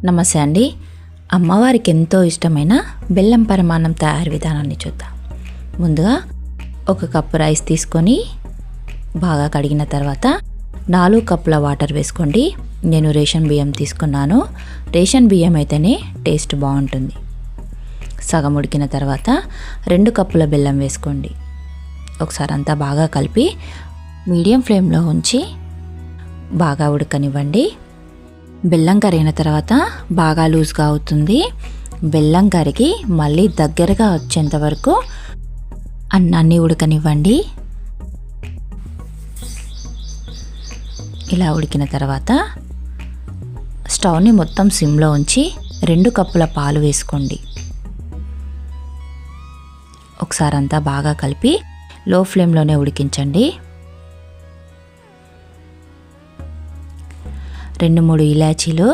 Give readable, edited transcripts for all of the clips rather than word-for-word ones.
నమస్తే అండి. అమ్మవారికి ఎంతో ఇష్టమైన బెల్లం పరమాన్నం తయారు విధానాన్ని చూద్దాం. ముందుగా 1 కప్పు రైస్ తీసుకొని బాగా కడిగిన తర్వాత 4 కప్పుల వాటర్ వేసుకోండి. నేను రేషన్ బియ్యం తీసుకున్నాను. రేషన్ బియ్యం అయితేనే టేస్ట్ బాగుంటుంది. సగం ఉడికిన తర్వాత 2 కప్పుల బెల్లం వేసుకోండి. ఒకసారి అంతా బాగా కలిపి మీడియం ఫ్లేమ్లో ఉంచి బాగా ఉడకనివ్వండి. బెల్లం కరిగిన తర్వాత బాగా లూజ్గా అవుతుంది. బెల్లం కరిగి మళ్ళీ దగ్గరగా వచ్చేంత వరకు అన్నాన్ని ఉడకనివ్వండి. ఇలా ఉడికిన తర్వాత స్టవ్ని మొత్తం సిమ్లో ఉంచి 2 కప్పుల పాలు వేసుకోండి. ఒకసారి అంతా బాగా కలిపి లో ఫ్లేమ్లోనే ఉడికించండి. 2-3 ఇలాచీలు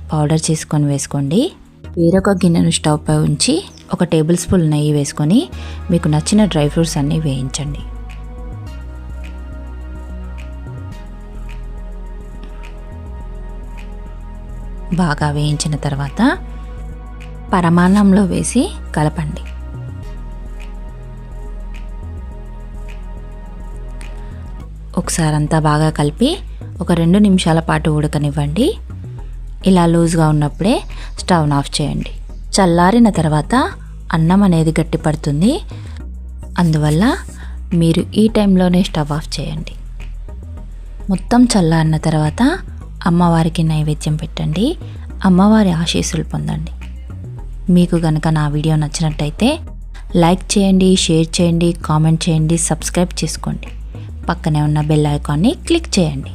పౌడర్ చేసుకొని వేసుకోండి. వేరొక గిన్నెను స్టవ్ పై ఉంచి 1 టేబుల్ స్పూన్ నెయ్యి వేసుకొని మీకు నచ్చిన డ్రై ఫ్రూట్స్ అన్నీ వేయించండి. బాగా వేయించిన తర్వాత పరమాన్నంలో వేసి కలపండి. ఒకసారి అంతా బాగా కలిపి ఒక 2 నిమిషాల పాటు ఉడకనివ్వండి. ఇలా లూజ్గా ఉన్నప్పుడే స్టవ్ను ఆఫ్ చేయండి. చల్లారిన తర్వాత అన్నం అనేది గట్టిపడుతుంది. అందువల్ల మీరు ఈ టైంలోనే స్టవ్ ఆఫ్ చేయండి. మొత్తం చల్లారిన తర్వాత అమ్మవారికి నైవేద్యం పెట్టండి. అమ్మవారి ఆశీస్సులు పొందండి. మీకు గనక నా వీడియో నచ్చినట్టయితే లైక్ చేయండి, షేర్ చేయండి, కామెంట్ చేయండి, సబ్స్క్రైబ్ చేసుకోండి. పక్కనే ఉన్న బెల్ ఐకాన్ని క్లిక్ చేయండి.